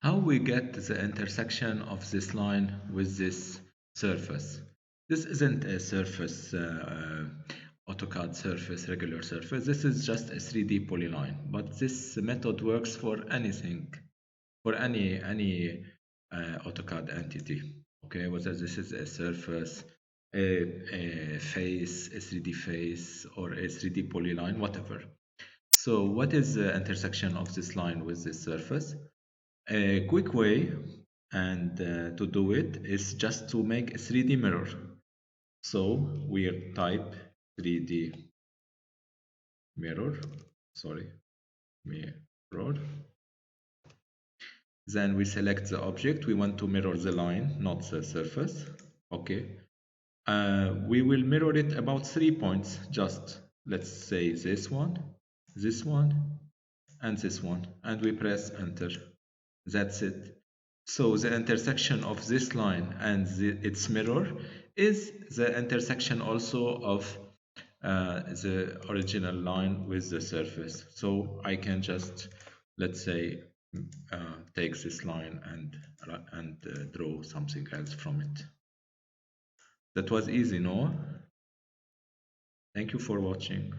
How we get the intersection of this line with this surface? This isn't a surface, AutoCAD surface, regular surface. This is just a 3D polyline. But this method works for anything, for any AutoCAD entity. Okay, whether this is a surface, a face, a 3D face, or a 3D polyline, whatever. So what is the intersection of this line with this surface? A quick way and to do it is just to make a 3D mirror. So we type 3D mirror, sorry, mirror. Then we select the object. We want to mirror the line, not the surface. Okay. We will mirror it about 3 points. Just let's say this one, and this one. And we press enter. That's it. So the intersection of this line and its mirror is the intersection also of the original line with the surface. So I can just, let's say, take this line and draw something else from it. That was easy, no? Thank you for watching.